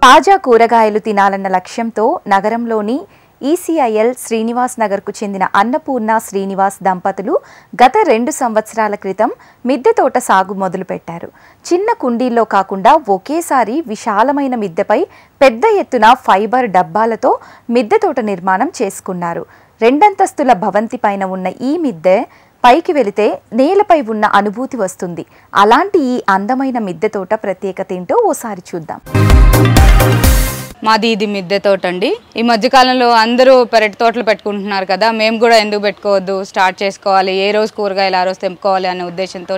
తాజా కూరగాయలు తినాలన్న లక్ష్యంతో నగరంలోని ఈసీఐఎల్ శ్రీనివాస్ నగర్కు చెందిన అన్నపూర్ణ శ్రీనివాస్ దంపతులు గత 2 సంవత్సరాల క్రితం మిద్దె తోట సాగు మొదలుపెట్టారు. చిన్న కుండీల్లో కాకుండా ఒకేసారి విశాలమైన మిద్దెపై పెద్ద ఎత్తున ఫైబర్ డబ్బాలతో మిద్దె తోట నిర్మాణం చేసుకున్నారు. 2 అంతస్తుల భవంతి పైన ఉన్న ఈ మిద్దె పైకి వెళితే నేలపై ఉన్న అనుభూతి వస్తుంది. అలాంటి ఈ అందమైన మిద్దె తోట ప్రత్యేకత ఏంటో ఓసారి చూద్దాం. మాది ఇది మిద్దె తోట అండి. ఈ మధ్యకాలంలో అందరూ పెరటి తోటలు పెట్టుకుంటున్నారు కదా, మేము కూడా ఎందుకు పెట్టుకోవద్దు, స్టార్ట్ చేసుకోవాలి, ఏ రోజు కూరగాయలు ఆ రోజు తెంపుకోవాలి అనే ఉద్దేశంతో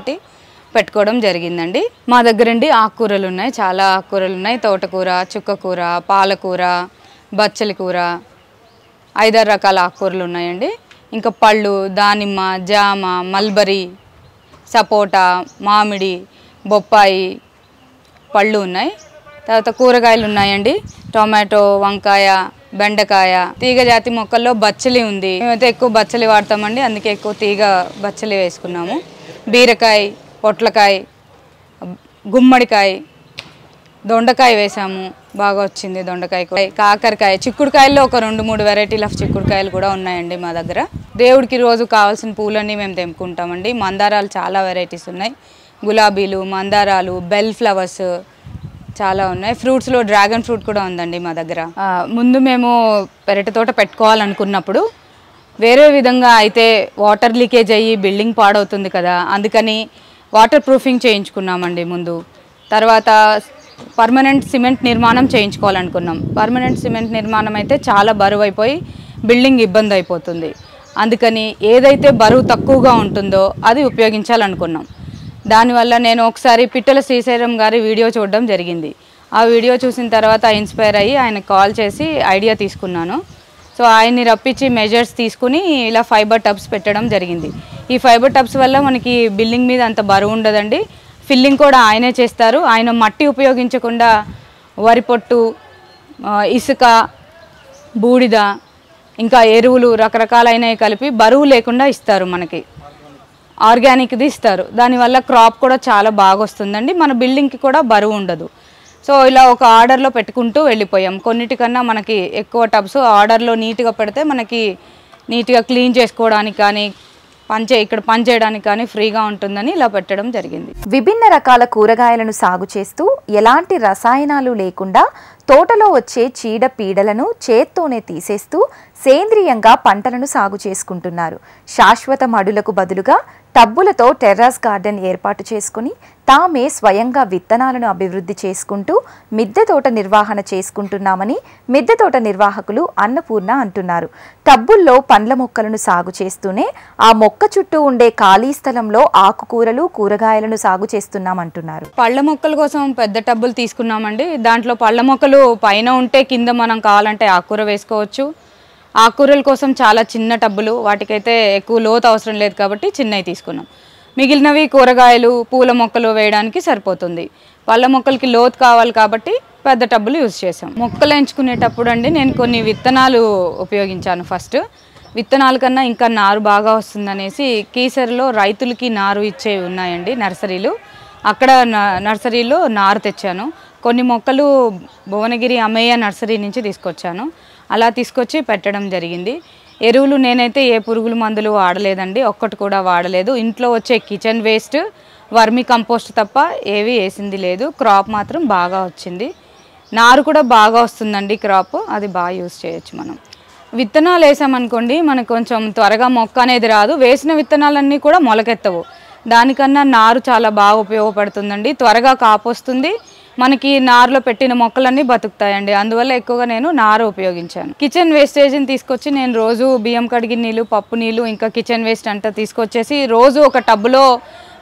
పెట్టుకోవడం జరిగిందండి. మా దగ్గరండి ఆకుకూరలు ఉన్నాయి, చాలా ఆకుకూరలు ఉన్నాయి. తోటకూర, చుక్కకూర, పాలకూర, బచ్చలి కూర, 5-6 రకాల ఆకుకూరలు ఉన్నాయండి. ఇంకా పళ్ళు, దానిమ్మ, జామ, మల్బరీ, సపోటా, మామిడి, బొప్పాయి పళ్ళు ఉన్నాయి. తర్వాత కూరగాయలు ఉన్నాయండి, టొమాటో, వంకాయ, బెండకాయ. తీగ జాతి మొక్కల్లో బచ్చలి ఉంది, మేమైతే ఎక్కువ బచ్చలి వాడతామండి, అందుకే ఎక్కువ తీగ బచ్చలి వేసుకున్నాము. బీరకాయ, పొట్లకాయ, గుమ్మడికాయ, దొండకాయ వేసాము, బాగా వచ్చింది దొండకాయ. కాకరకాయ, చిక్కుడుకాయల్లో ఒక 2-3 వెరైటీలు ఆఫ్ చిక్కుడుకాయలు కూడా ఉన్నాయండి మా దగ్గర. దేవుడికి రోజు కావాల్సిన పూలన్నీ మేము తెంపుకుంటామండి. మందారాలు చాలా వెరైటీస్ ఉన్నాయి, గులాబీలు, మందారాలు, బెల్ ఫ్లవర్స్ చాలా ఉన్నాయి. ఫ్రూట్స్లో డ్రాగన్ ఫ్రూట్ కూడా ఉందండి మా దగ్గర. ముందు మేము పెరటి తోట పెట్టుకోవాలనుకున్నప్పుడు వేరే విధంగా అయితే వాటర్ లీకేజ్ అయ్యి బిల్డింగ్ పాడవుతుంది కదా, అందుకని వాటర్ ప్రూఫింగ్ చేయించుకున్నామండి ముందు. తర్వాత పర్మనెంట్ సిమెంట్ నిర్మాణం చేయించుకోవాలనుకున్నాం. పర్మనెంట్ సిమెంట్ నిర్మాణం అయితే చాలా బరువు అయిపోయి బిల్డింగ్ ఇబ్బంది అయిపోతుంది. అందుకని ఏదైతే బరువు తక్కువగా ఉంటుందో అది ఉపయోగించాలనుకున్నాం. దానివల్ల నేను ఒకసారి పిట్టల శ్రీశైలం గారి వీడియో చూడడం జరిగింది. ఆ వీడియో చూసిన తర్వాత ఇన్స్పైర్ అయ్యి ఆయనకు కాల్ చేసి ఐడియా తీసుకున్నాను. సో ఆయన్ని రప్పించి మెజర్స్ తీసుకుని ఇలా ఫైబర్ టబ్స్ పెట్టడం జరిగింది. ఈ ఫైబర్ టబ్స్ వల్ల మనకి బిల్డింగ్ మీద అంత బరువు ఉండదండి. ఫిల్లింగ్ కూడా ఆయనే చేస్తారు. ఆయన మట్టి ఉపయోగించకుండా వరి పొట్టు, ఇసుక, బూడిద, ఇంకా ఎరువులు రకరకాలైనవి కలిపి బరువు లేకుండా ఇస్తారు, మనకి ఆర్గానిక్ది ఇస్తారు. దానివల్ల క్రాప్ కూడా చాలా బాగా వస్తుందండి, మన బిల్డింగ్కి కూడా బరువు ఉండదు. సో ఇలా ఒక ఆర్డర్లో పెట్టుకుంటూ వెళ్ళిపోయాం. కొన్నిటికన్నా మనకి ఎక్కువ టబ్స్ ఆర్డర్లో నీట్గా పెడితే మనకి నీట్గా క్లీన్ చేసుకోవడానికి కానీ ఇక్కడ పని చేయడానికి కానీ ఫ్రీగా ఉంటుందని ఇలా పెట్టడం జరిగింది. విభిన్న రకాల కూరగాయలను సాగు చేస్తూ ఎలాంటి రసాయనాలు లేకుండా తోటలో వచ్చే చీడ పీడలను చేత్తోనే తీసేస్తూ సేంద్రియంగా పంటలను సాగు చేసుకుంటున్నారు. శాశ్వత మడులకు బదులుగా టబ్బులతో టెర్రస్ గార్డెన్ ఏర్పాటు చేసుకుని తామే స్వయంగా విత్తనాలను అభివృద్ధి చేసుకుంటూ మిద్దె తోట నిర్వహణ చేసుకుంటున్నామని మిద్దె తోట నిర్వాహకులు అన్నపూర్ణ అంటున్నారు. టబ్బుల్లో పండ్ల మొక్కలను సాగు చేస్తూనే ఆ మొక్క చుట్టూ ఉండే ఖాళీ స్థలంలో ఆకుకూరలు, కూరగాయలను సాగు చేస్తున్నామంటున్నారు. పళ్ళ మొక్కల కోసం పెద్ద టబ్బులు తీసుకున్నామండి. దాంట్లో పళ్ళ మొక్కలు పైన ఉంటే కింద మనం కావాలంటే ఆకుకూర వేసుకోవచ్చు. ఆకుకూరల కోసం చాలా చిన్న టబ్బులు, వాటికైతే ఎక్కువ లోతు అవసరం లేదు కాబట్టి చిన్నవి తీసుకున్నాం. మిగిలినవి కూరగాయలు, పూల మొక్కలు వేయడానికి సరిపోతుంది. పళ్ళ మొక్కలకి లోతు కావాలి కాబట్టి పెద్ద టబ్బులు యూజ్ చేసాం. మొక్కలు ఎంచుకునేటప్పుడు అండి నేను కొన్ని విత్తనాలు ఉపయోగించాను. ఫస్ట్ విత్తనాల కన్నా ఇంకా నారు బాగా వస్తుందనేసి కీసరిలో రైతులకి నారు ఇచ్చేవి ఉన్నాయండి నర్సరీలు, అక్కడ నర్సరీలో నారు తెచ్చాను. కొన్ని మొక్కలు భువనగిరి అమ్మయ్య నర్సరీ నుంచి తీసుకొచ్చాను. అలా తీసుకొచ్చి పెట్టడం జరిగింది. ఎరువులు నేనైతే ఏ పురుగుల మందులు వాడలేదండి, ఒక్కటి కూడా వాడలేదు. ఇంట్లో వచ్చే కిచెన్ వేస్ట్, వర్మి కంపోస్ట్ తప్ప ఏవి వేసింది లేదు. క్రాప్ మాత్రం బాగా వచ్చింది. నారు కూడా బాగా వస్తుందండి క్రాప్, అది బాగా యూజ్ చేయొచ్చు. మనం విత్తనాలు వేసామనుకోండి మనకు కొంచెం త్వరగా మొక్క అనేది రాదు, వేసిన విత్తనాలన్నీ కూడా మొలకెత్తవు. దానికన్నా నారు చాలా బాగా ఉపయోగపడుతుందండి, త్వరగా కాపు వస్తుంది, మనకి నారులో పెట్టిన మొక్కలన్నీ బతుకుతాయండి. అందువల్ల ఎక్కువగా నేను నారు ఉపయోగించాను. కిచెన్ వేస్టేజ్ని తీసుకొచ్చి నేను రోజు బియ్యం కడిగిన నీళ్ళు, పప్పు నీళ్ళు, ఇంకా కిచెన్ వేస్ట్ అంతా తీసుకొచ్చేసి రోజు ఒక టబ్బులో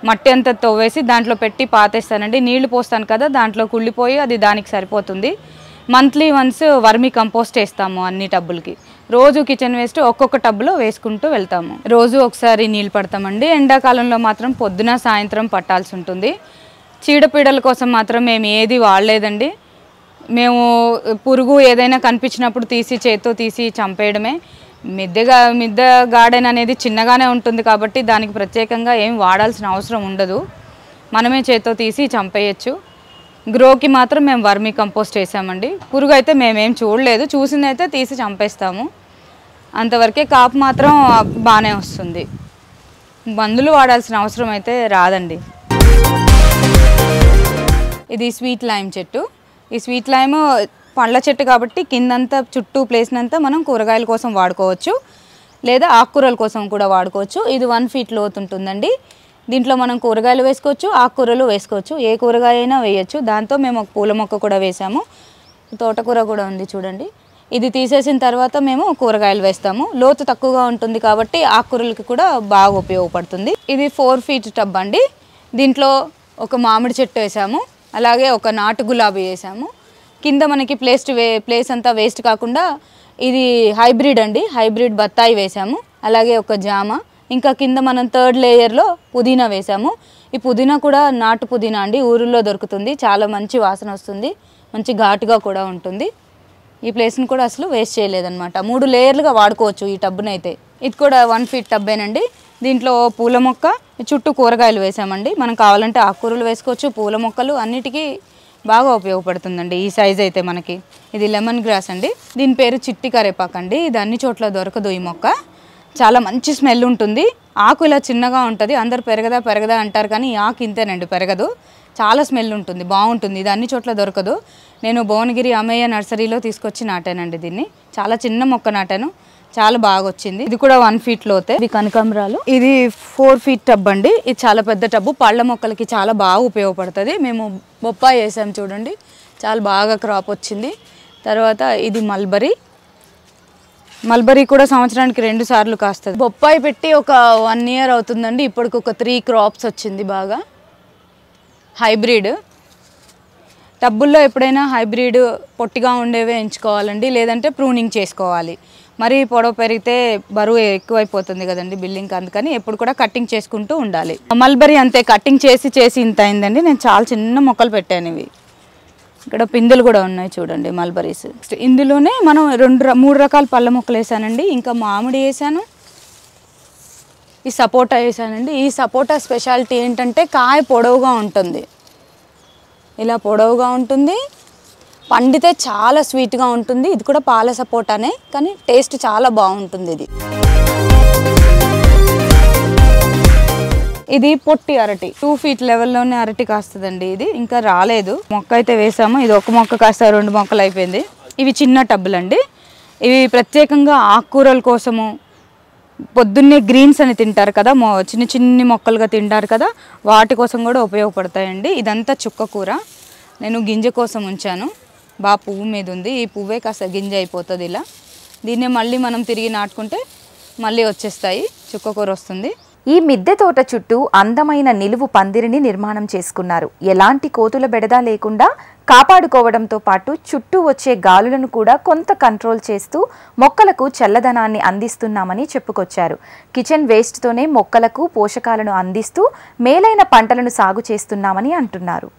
మట్టి అంతా తవ్వేసి దాంట్లో పెట్టి పాతేస్తానండి. నీళ్లు పోస్తాను కదా, దాంట్లో కుళ్ళిపోయి అది దానికి సరిపోతుంది. మంత్లీ వన్స్ వర్మి కంపోస్ట్ వేస్తాము అన్ని టబ్బులకి. రోజు కిచెన్ వేస్ట్ ఒక్కొక్క టబ్బులో వేసుకుంటూ వెళ్తాము. రోజు ఒకసారి నీళ్ళు పడతామండి. ఎండాకాలంలో మాత్రం పొద్దున సాయంత్రం పట్టాల్సి ఉంటుంది. చీడపీడల కోసం మాత్రం మేము ఏది వాడలేదండి. మేము పురుగు ఏదైనా కనిపించినప్పుడు చేత్తో తీసి చంపేయడమే. మిద్దె గార్డెన్ అనేది చిన్నగానే ఉంటుంది కాబట్టి దానికి ప్రత్యేకంగా ఏం వాడాల్సిన అవసరం ఉండదు, మనమే చేత్తో తీసి చంపేయచ్చు. గ్రోకి మాత్రం మేము వర్మీ కంపోస్ట్ వేసామండి. పురుగు అయితే మేమేం చూడలేదు, చూసిందైతే తీసి చంపేస్తాము అంతవరకే. కాపు మాత్రం బాగానే వస్తుంది, మందులు వాడాల్సిన అవసరం అయితే రాదండి. ఇది స్వీట్ లైమ్ చెట్టు. ఈ స్వీట్ లైమ్ పండ్ల చెట్టు కాబట్టి కిందంతా చుట్టూ ప్లేస్నంతా మనం కూరగాయల కోసం వాడుకోవచ్చు, లేదా ఆకుకూరల కోసం కూడా వాడుకోవచ్చు. ఇది 1 feet లోతు ఉంటుందండి. దీంట్లో మనం కూరగాయలు వేసుకోవచ్చు, ఆకుకూరలు వేసుకోవచ్చు, ఏ కూరగాయ అయినా వేయచ్చు. దాంతో మేము ఒక పూల మొక్క కూడా వేసాము, తోటకూర కూడా ఉంది చూడండి. ఇది తీసేసిన తర్వాత మేము కూరగాయలు వేస్తాము. లోతు తక్కువగా ఉంటుంది కాబట్టి ఆకుకూరలకి కూడా బాగా ఉపయోగపడుతుంది. ఇది 4 feet టబ్ అండి. దీంట్లో ఒక మామిడి చెట్టు వేసాము, అలాగే ఒక నాటు గులాబీ వేసాము. కింద మనకి ప్లేస్ అంతా వేస్ట్ కాకుండా ఇది హైబ్రిడ్ అండి, హైబ్రిడ్ బత్తాయి వేసాము, అలాగే ఒక జామ. ఇంకా కింద మనం 3rd లేయర్లో పుదీనా వేసాము. ఈ పుదీనా కూడా నాటు పుదీనా అండి, ఊరిలో దొరుకుతుంది, చాలా మంచి వాసన వస్తుంది, మంచి ఘాటుగా కూడా ఉంటుంది. ఈ ప్లేస్ని కూడా అసలు వేస్ట్ చేయలేదన్నమాట. 3 లేయర్లుగా వాడుకోవచ్చు ఈ టబ్బునైతే. ఇది కూడా 1 feet టబ్బేనండి. దీంట్లో పూల మొక్క, చుట్టూ కూరగాయలు వేసామండి. మనం కావాలంటే ఆకుకూరలు వేసుకోవచ్చు, పూల మొక్కలు అన్నిటికీ బాగా ఉపయోగపడుతుందండి ఈ సైజ్ అయితే మనకి. ఇది లెమన్ గ్రాస్ అండి, దీని పేరు చిట్టి కరేపాకు అండి. ఇది అన్ని చోట్ల దొరకదు ఈ మొక్క, చాలా మంచి స్మెల్ ఉంటుంది. ఆకు ఇలా చిన్నగా ఉంటుంది, అందరు పెరగదా అంటారు, కానీ ఈ ఆకు ఇంతేనండి, పెరగదు, చాలా స్మెల్ ఉంటుంది, బాగుంటుంది. ఇది అన్ని చోట్ల దొరకదు. నేను భువనగిరి అమయ్య నర్సరీలో తీసుకొచ్చి నాటానండి దీన్ని. చాలా చిన్న మొక్క నాటాను, చాలా బాగా వచ్చింది. ఇది కూడా 1 feet లోతే. ఇది కనకాంబరాలు. ఇది 4 feet టబ్ అండి. ఇది చాలా పెద్ద టబ్బు, పళ్ళ మొక్కలకి చాలా బాగా ఉపయోగపడుతుంది. మేము బొప్పాయి వేసాము చూడండి, చాలా బాగా క్రాప్ వచ్చింది. తర్వాత ఇది మల్బరీ కూడా సంవత్సరానికి 2 సార్లు కాస్తుంది. బొప్పాయి పెట్టి ఒక 1 year అవుతుందండి, ఇప్పటికి ఒక 3 crops వచ్చింది. బాగా హైబ్రిడ్. టబ్బుల్లో ఎప్పుడైనా హైబ్రిడ్ పొట్టిగా ఉండేవే ఎంచుకోవాలండి, లేదంటే ప్రూనింగ్ చేసుకోవాలి. మరి పొడవు పెరిగితే బరువు ఎక్కువైపోతుంది కదండి బిల్డింగ్కి, అందుకని ఎప్పుడు కూడా కట్టింగ్ చేసుకుంటూ ఉండాలి. మల్బరీ అంతే, కట్టింగ్ చేసి ఇంత అయిందండి. నేను చాలా చిన్న మొక్కలు పెట్టాను. ఇవి ఇక్కడ పిందెలు కూడా ఉన్నాయి చూడండి, మల్బరీస్. ఇందులోనే మనం 3 రకాల పళ్ళ మొక్కలు వేసానండి. ఇంకా మామిడి వేసాను, ఈ సపోటా వేసానండి. ఈ సపోటా స్పెషాలిటీ ఏంటంటే కాయ పొడవుగా ఉంటుంది, ఇలా పొడవుగా ఉంటుంది, పండితే చాలా స్వీట్గా ఉంటుంది. ఇది కూడా పాల సపోటానే, కానీ టేస్ట్ చాలా బాగుంటుంది. ఇది పొట్టి అరటి, 2 feet లెవెల్లోనే అరటి కాస్తుందండి. ఇది ఇంకా రాలేదు, మొక్క అయితే వేసాము. ఇది ఒక మొక్క కాస్త 2 మొక్కలు అయిపోయింది. ఇవి చిన్న టబ్బులు అండి. ఇవి ప్రత్యేకంగా ఆకుకూరల కోసము, పొద్దున్నే గ్రీన్స్ అని తింటారు కదా, చిన్ని మొక్కలుగా తింటారు కదా, వాటి కోసం కూడా ఉపయోగపడతాయండి. ఇదంతా చుక్క కూర, నేను గింజ కోసం ఉంచాను, బాగా పువ్వు మీద ఉంది. ఈ పువ్వే కాస్త గింజ అయిపోతుంది ఇలా. దీన్నే మళ్ళీ మనం తిరిగి నాటుకుంటే మళ్ళీ వచ్చేస్తాయి, చుక్కకూర వస్తుంది. ఈ మిద్దె తోట చుట్టూ అందమైన నిలువు పందిరిని నిర్మాణం చేసుకున్నారు. ఎలాంటి కోతుల బెడద లేకుండా కాపాడుకోవడంతో పాటు చుట్టూ వచ్చే గాలులను కూడా కొంత కంట్రోల్ చేస్తూ మొక్కలకు చల్లదనాన్ని అందిస్తున్నామని చెప్పుకొచ్చారు. కిచెన్ వేస్ట్తోనే మొక్కలకు పోషకాలను అందిస్తూ మేలైన పంటలను సాగు చేస్తున్నామని అంటున్నారు.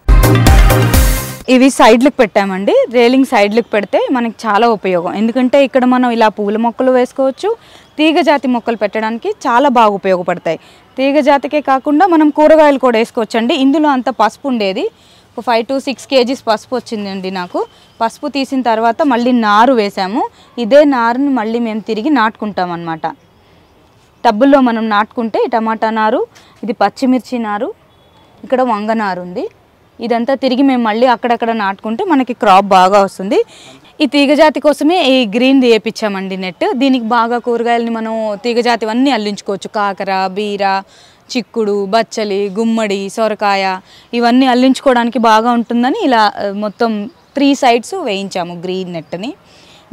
ఇవి సైడ్లకు పెట్టామండి, రేలింగ్ సైడ్లకు పెడితే మనకి చాలా ఉపయోగం. ఎందుకంటే ఇక్కడ మనం ఇలా పూల మొక్కలు వేసుకోవచ్చు, తీగజాతి మొక్కలు పెట్టడానికి చాలా బాగా ఉపయోగపడతాయి. తీగజాతికే కాకుండా మనం కూరగాయలు కూడా వేసుకోవచ్చండి. ఇందులో అంత పసుపు ఉండేది, ఒక 5 to 6 kgs పసుపు వచ్చిందండి నాకు. పసుపు తీసిన తర్వాత మళ్ళీ నారు వేసాము. ఇదే నారుని మళ్ళీ మేము తిరిగి నాటుకుంటాం అన్నమాట. టబ్బుల్లో మనం నాటుకుంటే టమాటా నారు, ఇది పచ్చిమిర్చి నారు, ఇక్కడ వంగ నారు ఉంది. ఇదంతా తిరిగి మేము మళ్ళీ అక్కడక్కడ నాటుకుంటే మనకి క్రాప్ బాగా వస్తుంది. ఈ తీగజాతి కోసమే ఈ గ్రీన్ వేయించామండి నెట్. దీనికి బాగా కూరగాయలని మనం తీగజాతివన్నీ అల్లించుకోవచ్చు. కాకర, బీర, చిక్కుడు, బచ్చలి, గుమ్మడి, సొరకాయ ఇవన్నీ అల్లించుకోవడానికి బాగా ఉంటుందని ఇలా మొత్తం 3 sides వేయించాము గ్రీన్ నెట్ని.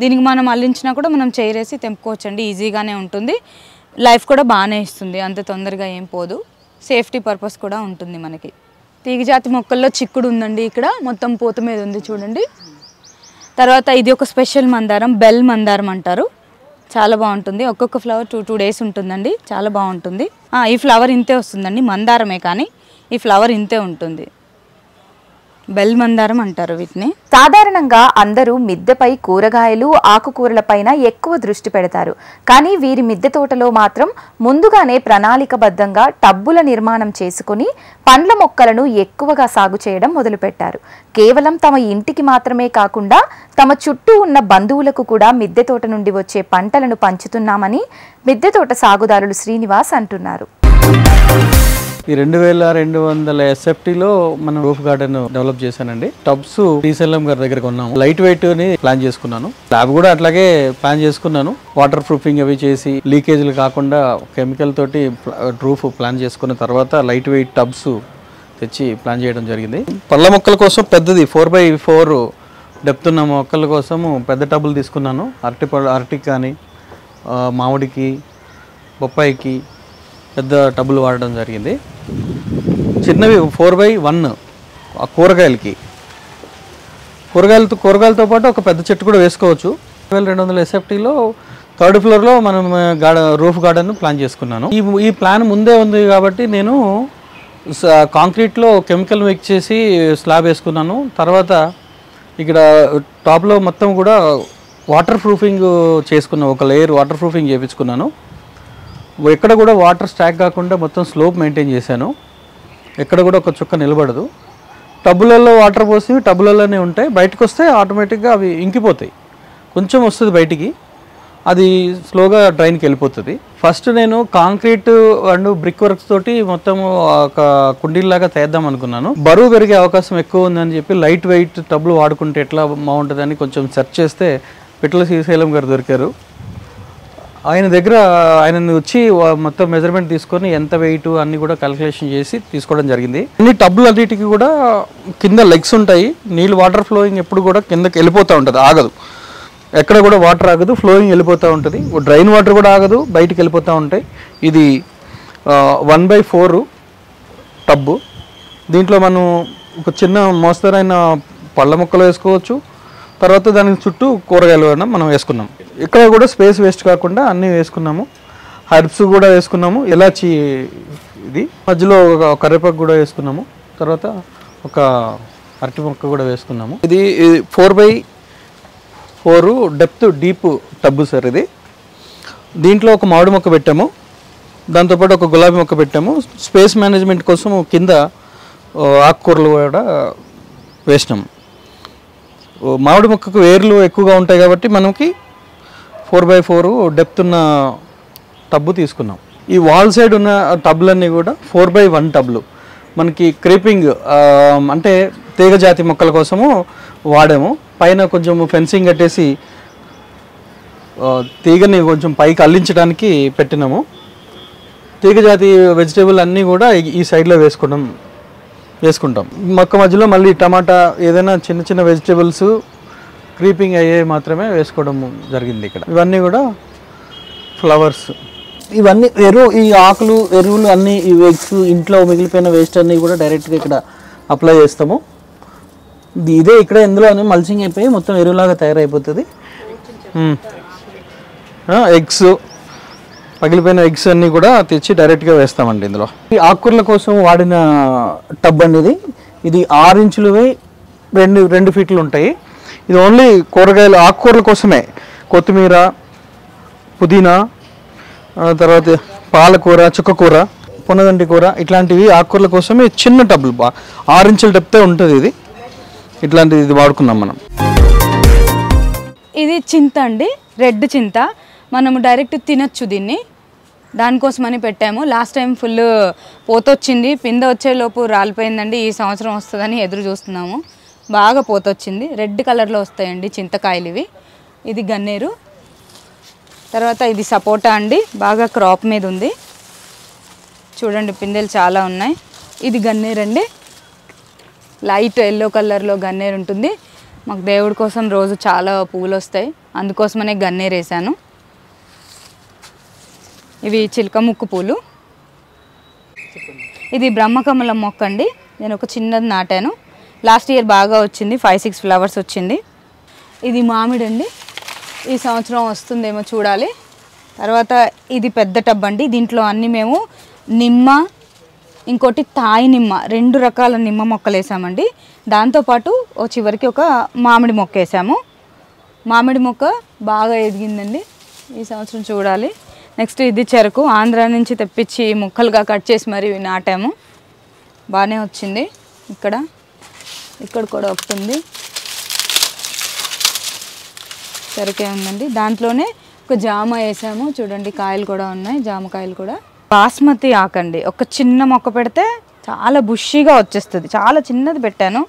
దీనికి మనం అల్లించినా కూడా మనం చేరేసి తెంపుకోవచ్చండి, ఈజీగానే ఉంటుంది. లైఫ్ కూడా బాగానే ఇస్తుంది, అంత తొందరగా ఏం పోదు, సేఫ్టీ పర్పస్ కూడా ఉంటుంది మనకి. తీగజాతి మొక్కల్లో చిక్కుడు ఉందండి, ఇక్కడ మొత్తం పూత మీద ఉంది చూడండి. తర్వాత ఇది ఒక స్పెషల్ మందారం, బెల్ మందారం అంటారు, చాలా బాగుంటుంది. ఒక్కొక్క ఫ్లవర్ 2 days ఉంటుందండి, చాలా బాగుంటుంది. ఈ ఫ్లవర్ ఇంతే వస్తుందండి, మందారమే కానీ ఈ ఫ్లవర్ ఇంతే ఉంటుంది. బెల్ మందారం అంటారు వీటిని. సాధారణంగా అందరూ మిద్దెపై కూరగాయలు ఆకుకూరలపైన ఎక్కువ దృష్టి పెడతారు. కానీ వీరి మిద్దె తోటలో మాత్రం ముందుగానే ప్రణాళికబద్ధంగా టబ్బుల నిర్మాణం చేసుకుని పండ్ల మొక్కలను ఎక్కువగా సాగు చేయడం మొదలుపెట్టారు. కేవలం తమ ఇంటికి మాత్రమే కాకుండా తమ చుట్టూ ఉన్న బంధువులకు కూడా మిద్దె తోట నుండి వచ్చే పంటలను పంచుతున్నామని మిద్దె తోట సాగుదారులు శ్రీనివాస్ అంటున్నారు. ఈ 2200 SFTలో మనం రూఫ్ గార్డెన్ డెవలప్ చేశానండి. టబ్స్ శ్రీశైలం గారి దగ్గర కొన్నాము. లైట్ వెయిట్ ని ప్లాన్ చేసుకున్నాను. ల్యాబ్ కూడా అట్లాగే ప్లాన్ చేసుకున్నాను. వాటర్ ప్రూఫింగ్ అవి చేసి లీకేజీలు కాకుండా కెమికల్ తోటి రూఫ్ ప్లాన్ చేసుకున్న తర్వాత లైట్ వెయిట్ టబ్స్ తెచ్చి ప్లాన్ చేయడం జరిగింది. పళ్ళ మొక్కల కోసం పెద్దది 4x4 డెప్త్ ఉన్న మొక్కల కోసము పెద్ద టబ్బులు తీసుకున్నాను. అరటికి కానీ మామిడికి బొప్పాయికి పెద్ద టబ్బులు వాడడం జరిగింది. చిన్నవి 4x1 కూరగాయలతో పాటు ఒక పెద్ద చెట్టు కూడా వేసుకోవచ్చు. 2200 SFTలో 3rd ఫ్లోర్లో మనం రూఫ్ గార్డెన్ ప్లాన్ చేసుకున్నాను. ఈ ప్లాన్ ముందే ఉంది కాబట్టి నేను కాంక్రీట్లో కెమికల్ మిక్స్ చేసి స్లాబ్ వేసుకున్నాను. తర్వాత ఇక్కడ టాప్లో మొత్తం కూడా వాటర్ ప్రూఫింగ్ చేసుకున్నాను. ఒక లేయర్ వాటర్ ప్రూఫింగ్ చేయించుకున్నాను. ఎక్కడ కూడా వాటర్ స్టాక్ కాకుండా మొత్తం స్లోప్ మెయింటైన్ చేశాను. ఎక్కడ కూడా ఒక చుక్క నిలబడదు. టబ్బులలో వాటర్ పోసి టబ్బులలోనే ఉంటాయి. బయటకు వస్తే ఆటోమేటిక్గా అవి ఇంకిపోతాయి. కొంచెం వస్తుంది బయటికి, అది స్లోగా డ్రైన్కి వెళ్ళిపోతుంది. ఫస్ట్ నేను కాంక్రీట్ అండ్ బ్రిక్ వర్క్స్ తోటి మొత్తం ఒక కుండీలాగా తేద్దాం అనుకున్నాను. బరువు పెరిగే అవకాశం ఎక్కువ ఉందని చెప్పి లైట్ వెయిట్ టబ్బులు వాడుకుంటే ఎట్లా బాగుంటుందని కొంచెం సెర్చ్ చేస్తే పిట్ల శ్రీశైలం గారు దొరికారు. ఆయన వచ్చి మొత్తం మెజర్మెంట్ తీసుకొని ఎంత వెయిట్ అన్నీ కూడా క్యాలిక్యులేషన్ చేసి తీసుకోవడం జరిగింది. అన్ని టబ్బులు అన్నిటికీ కూడా కింద లెగ్స్ ఉంటాయి. నీళ్ళు వాటర్ ఫ్లోయింగ్ ఎప్పుడు కూడా కిందకి వెళ్ళిపోతూ ఉంటుంది, ఆగదు. ఎక్కడ కూడా వాటర్ ఆగదు, ఫ్లోయింగ్ వెళ్ళిపోతూ ఉంటుంది. డ్రైన్ వాటర్ కూడా ఆగదు, బయటికి వెళ్ళిపోతూ ఉంటాయి. ఇది 1/4 టబ్బు. దీంట్లో మనం ఒక చిన్న మోస్తరైన పళ్ళ మొక్కలు వేసుకోవచ్చు. తర్వాత దానికి చుట్టూ కూరగాయలు మనం వేసుకున్నాం. ఇక్కడ కూడా స్పేస్ వేస్ట్ కాకుండా అన్నీ వేసుకున్నాము. హెర్బ్స్ కూడా వేసుకున్నాము. ఇలాచి ఇది మధ్యలో ఒక కరివేపాకు కూడా వేసుకున్నాము. తర్వాత ఒక అరటి మొక్క కూడా వేసుకున్నాము. ఇది 4x4 depth deep tub sir ఇది. దీంట్లో ఒక మామిడి మొక్క పెట్టాము. దాంతోపాటు ఒక గులాబీ మొక్క పెట్టాము. స్పేస్ మేనేజ్మెంట్ కోసం కింద ఆకుకూరలు కూడా వేసినాము. మామిడి మొక్కకు వేర్లు ఎక్కువగా ఉంటాయి కాబట్టి మనకి 4x4 డెప్త్ ఉన్న టబ్బు తీసుకున్నాం. ఈ వాల్ సైడ్ ఉన్న టబ్లన్నీ కూడా 4x1 టబ్లు. మనకి క్రీపింగ్ అంటే తీగ జాతి మొక్కల కోసము వాడాము. పైన కొంచెం ఫెన్సింగ్ కట్టేసి తీగని కొంచెం పైకి అల్లించడానికి పెట్టినాము. తీగ జాతి వెజిటేబుల్ అన్నీ కూడా ఈ సైడ్లో వేసుకుంటాం. మొక్క మధ్యలో మళ్ళీ టమాటా ఏదైనా చిన్న చిన్న వెజిటేబుల్స్ క్రీపింగ్ అయ్యే మాత్రమే వేసుకోవడం జరిగింది. ఇక్కడ ఇవన్నీ కూడా ఫ్లవర్స్, ఇవన్నీ ఈ ఆకులు ఎరువులు అన్నీ ఈ ఎగ్స్ ఇంట్లో మిగిలిపోయిన వేస్ట్ అన్నీ కూడా డైరెక్ట్గా ఇక్కడ అప్లై చేస్తాము. ఇదే ఇక్కడ ఇందులో మల్చింగ్ అయిపోయి మొత్తం ఎరువులాగా తయారైపోతుంది. ఎగ్స్ పగిలిపోయిన ఎగ్స్ అన్నీ కూడా తెచ్చి డైరెక్ట్గా వేస్తామండి ఇందులో. ఈ ఆకుకూరల కోసం వాడిన టబ్ అనేది ఇది 6 ఇంచులు 2 ఫీట్లు ఉంటాయి. ఇది ఓన్లీ కూరగాయలు ఆకుకూరల కోసమే. కొత్తిమీర, పుదీనా, తర్వాత పాలకూర, చుక్కకూర, పొన్నగంటి కూర ఇట్లాంటివి ఆకుకూరల కోసమే చిన్న టబ్బులు 6 ఇంచుల డెప్తే ఉంటుంది. ఇట్లాంటిది ఇది వాడుకున్నాం మనం. ఇది చింత అండి, రెడ్ చింత. మనము డైరెక్ట్ తినచ్చు దీన్ని, దానికోసమని పెట్టాము. లాస్ట్ టైం ఫుల్ పోతొచ్చింది, పిందె వచ్చేలోపు రాలిపోయిందండి. ఈ సంవత్సరం వస్తుందని ఎదురు చూస్తున్నాము. బాగా పోతొచ్చింది, రెడ్ కలర్లో వస్తాయండి చింతకాయలు ఇవి. ఇది గన్నేరు. తర్వాత ఇది సపోటా అండి, బాగా క్రాప్ మీద ఉంది చూడండి, పిందెలు చాలా ఉన్నాయి. ఇది గన్నేరు అండి, లైట్ ఎల్లో కలర్లో గన్నేరు ఉంటుంది. మాకు దేవుడి కోసం రోజు చాలా పువ్వులు వస్తాయి, అందుకోసమనే గన్నేరు వేసాను. ఇవి చిలక ముక్కు పూలు. ఇది బ్రహ్మకమలం మొక్క అండి, నేను ఒక చిన్నది నాటాను. లాస్ట్ ఇయర్ బాగా వచ్చింది, 5-6 ఫ్లవర్స్ వచ్చింది. ఇది మామిడి అండి, ఈ సంవత్సరం వస్తుందేమో చూడాలి. తర్వాత ఇది పెద్ద టబ్ అండి, దీంట్లో అన్నీ మేము నిమ్మ, ఇంకోటి తాయి నిమ్మ, 2 రకాల నిమ్మ మొక్కలు వేసామండి. దాంతోపాటు చివరికి ఒక మామిడి మొక్క వేసాము. మామిడి మొక్క బాగా ఎదిగిందండి ఈ సంవత్సరం, చూడాలి. నెక్స్ట్ ఇది చెరకు, ఆంధ్ర నుంచి తెప్పించి ముక్కలుగా కట్ చేసి మరి నాటాము. బాగానే వచ్చింది. ఇక్కడ కూడా ఒకటి ఉంది, చెరకే ఉందండి. దాంట్లోనే ఒక జామ వేసాము, చూడండి కాయలు కూడా ఉన్నాయి, జామకాయలు కూడా. బాస్మతి ఆకండి, ఒక చిన్న మొక్క పెడితే చాలా బుషీగా వచ్చేస్తుంది. చాలా చిన్నది పెట్టాను,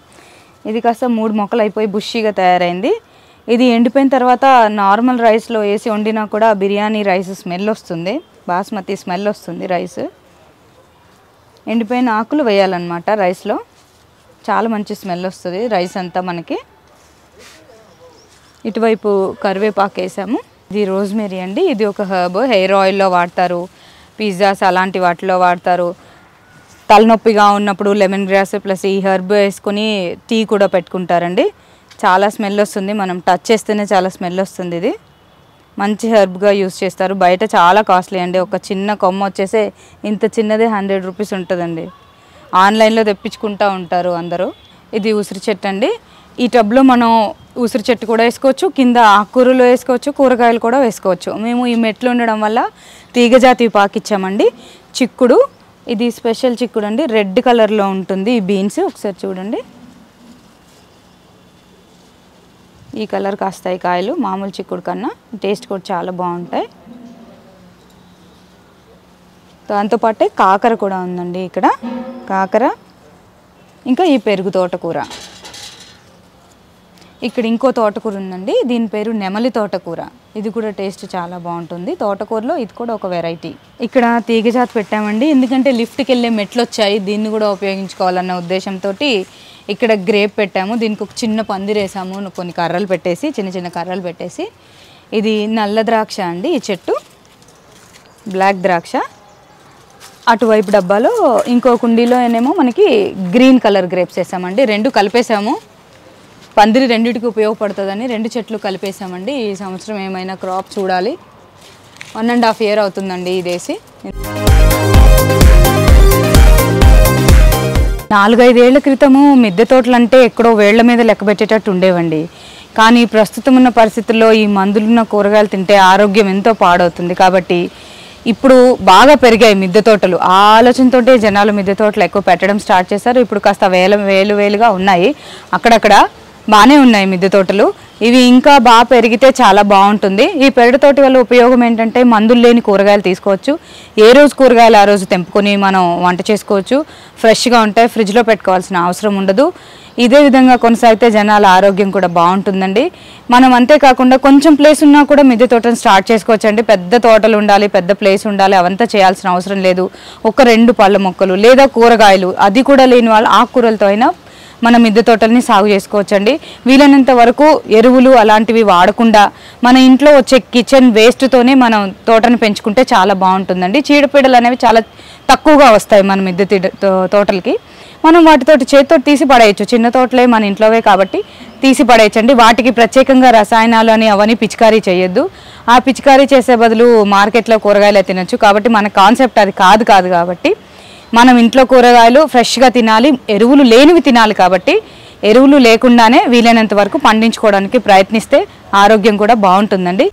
ఇది కాస్త 3 మొక్కలు అయిపోయి బుషీగా తయారైంది. ఇది ఎండిపోయిన తర్వాత నార్మల్ రైస్లో వేసి వండినా కూడా బిర్యానీ రైస్ స్మెల్ వస్తుంది, బాస్మతి స్మెల్ వస్తుంది రైస్. ఎండిపోయిన ఆకులు వేయాలన్నమాట రైస్లో, చాలా మంచి స్మెల్ వస్తుంది రైస్ అంతా మనకి. ఇటువైపు కరివేపాకు వేసాము. ఇది రోజ్మెరీ అండి, ఇది ఒక హర్బ్, హెయిర్ ఆయిల్లో వాడతారు, పిజ్జాస్ అలాంటి వాటిలో వాడతారు. తలనొప్పిగా ఉన్నప్పుడు లెమన్ గ్రాస్ ప్లస్ ఈ హర్బ్ వేసుకొని టీ కూడా పెట్టుకుంటారండి. చాలా స్మెల్ వస్తుంది, మనం టచ్ చేస్తేనే చాలా స్మెల్ వస్తుంది. ఇది మంచి హర్బ్గా యూస్ చేస్తారు. బయట చాలా కాస్ట్లీ అండి, ఒక చిన్న కొమ్మ వచ్చేసి ఇంత చిన్నదే 100 రూపీస్ ఉంటుందండి. ఆన్లైన్లో తెప్పించుకుంటూ ఉంటారు అందరూ. ఇది ఉసిరి చెట్టు అండి. ఈ టబ్లో మనం ఉసిరి చెట్టు కూడా వేసుకోవచ్చు, కింద ఆకుకూరలు వేసుకోవచ్చు, కూరగాయలు కూడా వేసుకోవచ్చు. మేము ఈ మెట్లు ఉండడం వల్ల తీగజాతి పాకిచ్చామండి. చిక్కుడు, ఇది స్పెషల్ చిక్కుడు అండి, రెడ్ కలర్లో ఉంటుంది. ఈ బీన్స్ ఒకసారి చూడండి, ఈ కలర్ కాస్తాయి కాయలు మామూలు చిక్కుడు కన్నా, టేస్ట్ కూడా చాలా బాగుంటాయి. దాంతోపాటే కాకర కూడా ఉందండి ఇక్కడ, కాకర. ఇంకా ఈ పెరుగు తోటకూర. ఇక్కడ ఇంకో తోటకూర ఉందండి, దీని పేరు నెమలి తోటకూర. ఇది కూడా టేస్ట్ చాలా బాగుంటుంది. తోటకూరలో ఇది కూడా ఒక వెరైటీ. ఇక్కడ తీగజాతి పెట్టామండి, ఎందుకంటే లిఫ్ట్కి వెళ్ళే మెట్లు వచ్చాయి, దీన్ని కూడా ఉపయోగించుకోవాలన్న ఉద్దేశంతో ఇక్కడ గ్రేప్ పెట్టాము. దీనికి ఒక చిన్న పందిరి వేసాము, కొన్ని కర్రలు పెట్టేసి, చిన్న చిన్న కర్రలు పెట్టేసి. ఇది నల్ల ద్రాక్ష అండి, ఈ చెట్టు బ్లాక్ ద్రాక్ష. అటువైపు డబ్బాలో ఇంకో కుండీలో ఏమో మనకి గ్రీన్ కలర్ గ్రేప్స్ వేసామండి. 2 కలిపేసాము, పందిరి రెండింటికి ఉపయోగపడుతుందని 2 చెట్లు కలిపేసామండి. ఈ సంవత్సరం ఏమైనా క్రాప్ చూడాలి. 1.5 ఇయర్ అవుతుందండి ఇదేసి. 4-5 ఏళ్ల క్రితము మిద్దె తోటలు అంటే ఎక్కడో వేళ్ల మీద లెక్క పెట్టేటట్టు ఉండేవండి. కానీ ప్రస్తుతం ఉన్న పరిస్థితుల్లో ఈ మందులున్న కూరగాయలు తింటే ఆరోగ్యం ఎంతో పాడవుతుంది. కాబట్టి ఇప్పుడు బాగా పెరిగాయి మిద్దె తోటలు. ఆ ఆలోచనతోటే జనాలు మిద్దె తోటలు ఎక్కువ పెట్టడం స్టార్ట్ చేశారు. ఇప్పుడు కాస్త వేలుగా ఉన్నాయి, అక్కడక్కడ బాగానే ఉన్నాయి మిద్దె తోటలు. ఇవి ఇంకా బాగా పెరిగితే చాలా బాగుంటుంది. ఈ పెరడు తోటి వల్ల ఉపయోగం ఏంటంటే మందులు లేని కూరగాయలు తీసుకోవచ్చు. ఏ రోజు కూరగాయలు ఆ రోజు తెంపుకొని మనం వంట చేసుకోవచ్చు. ఫ్రెష్గా ఉంటాయి, ఫ్రిడ్జ్లో పెట్టుకోవాల్సిన అవసరం ఉండదు. ఇదే విధంగా కొనసాగితే జనాల ఆరోగ్యం కూడా బాగుంటుందండి. మనం అంతేకాకుండా కొంచెం ప్లేస్ ఉన్నా కూడా మిద్దె తోటను స్టార్ట్ చేసుకోవచ్చండి. పెద్ద తోటలు ఉండాలి, పెద్ద ప్లేస్ ఉండాలి, అవంతా చేయాల్సిన అవసరం లేదు. 1-2 పళ్ళ మొక్కలు లేదా కూరగాయలు, అది కూడా లేని వాళ్ళు ఆకుకూరలతో అయినా మన మిద్దె తోటల్ని సాగు చేసుకోవచ్చండి. వీలైనంత వరకు ఎరువులు అలాంటివి వాడకుండా మన ఇంట్లో వచ్చే కిచెన్ వేస్ట్తోనే మనం తోటను పెంచుకుంటే చాలా బాగుంటుందండి. చీడపీడలు అనేవి చాలా తక్కువగా వస్తాయి మన మిద్దె తోటలకి. మనం వాటితోటి చేతితో తీసి పడేయచ్చు, చిన్న తోటలే మన ఇంట్లోవే కాబట్టి తీసి పడేయచ్చండి. వాటికి ప్రత్యేకంగా రసాయనాలు అని అవన్నీ పిచికారీ చేయొద్దు. ఆ పిచికారీ చేసే బదులు మార్కెట్లో కూరగాయలు తినొచ్చు. కాబట్టి మన కాన్సెప్ట్ అది కాదు కాబట్టి మనం ఇంట్లో కూరగాయలు ఫ్రెష్గా తినాలి, ఎరువులు లేనివి తినాలి. కాబట్టి ఎరువులు లేకుండానే వీలైనంత వరకు పండించుకోవడానికి ప్రయత్నిస్తే ఆరోగ్యం కూడా బాగుంటుందండి.